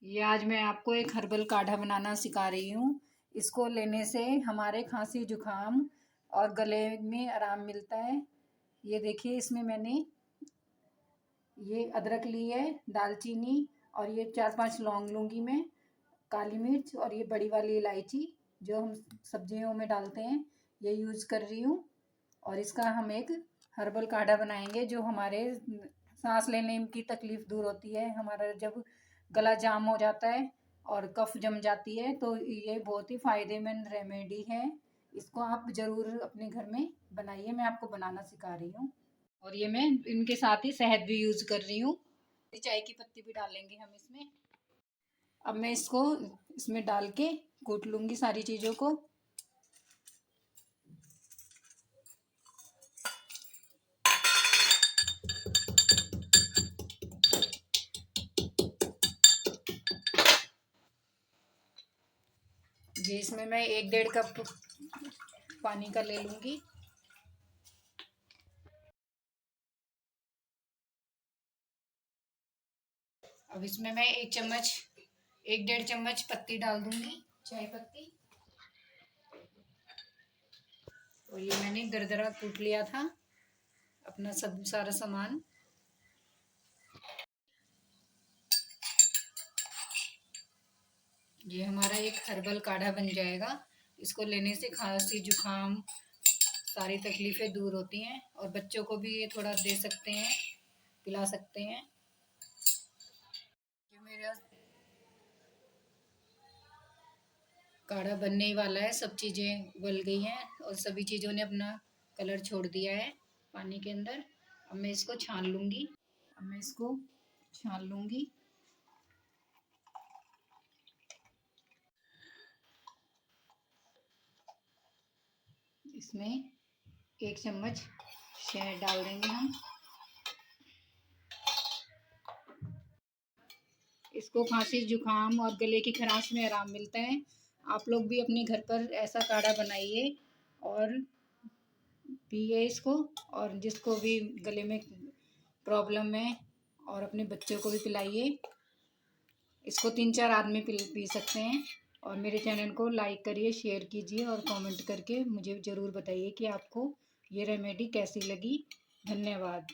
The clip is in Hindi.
ये आज मैं आपको एक हर्बल काढ़ा बनाना सिखा रही हूँ। इसको लेने से हमारे खांसी जुकाम और गले में आराम मिलता है। ये देखिए, इसमें मैंने ये अदरक ली है, दालचीनी और ये 4-5 लौंग लूँगी मैं, काली मिर्च और ये बड़ी वाली इलायची जो हम सब्जियों में डालते हैं, ये यूज़ कर रही हूँ। और इसका हम एक हर्बल काढ़ा बनाएंगे जो हमारे सांस लेने की तकलीफ़ दूर होती है। हमारा जब गला जाम हो जाता है और कफ जम जाती है तो ये बहुत ही फ़ायदेमंद रेमेडी है। इसको आप ज़रूर अपने घर में बनाइए। मैं आपको बनाना सिखा रही हूँ। और ये मैं इनके साथ ही शहद भी यूज़ कर रही हूँ। चाय की पत्ती भी डालेंगे हम इसमें। अब मैं इसको इसमें डाल के कूट लूँगी सारी चीज़ों को। ये इसमें मैं 1-1.5 कप पानी का ले लूँगी। अब इसमें मैं 1-1.5 चम्मच पत्ती डाल दूँगी, चाय पत्ती। और ये मैंने दरदरा कूट लिया था अपना सब सारा सामान। ये हमारा एक हर्बल काढ़ा बन जाएगा। इसको लेने से खांसी जुकाम सारी तकलीफ़ें दूर होती हैं। और बच्चों को भी ये थोड़ा दे सकते हैं, पिला सकते हैं। ये मेरा काढ़ा बनने ही वाला है। सब चीज़ें उबल गई हैं और सभी चीज़ों ने अपना कलर छोड़ दिया है पानी के अंदर। अब मैं इसको छान लूँगी। इसमें 1 चम्मच शहद डाल देंगे हम। इसको खांसी जुकाम और गले की खराश में आराम मिलता है। आप लोग भी अपने घर पर ऐसा काढ़ा बनाइए और पिए इसको। और जिसको भी गले में प्रॉब्लम है और अपने बच्चों को भी पिलाइए। इसको 3-4 आदमी पी सकते हैं। और मेरे चैनल को लाइक करिए, शेयर कीजिए और कमेंट करके मुझे ज़रूर बताइए कि आपको ये रेमेडी कैसी लगी। धन्यवाद।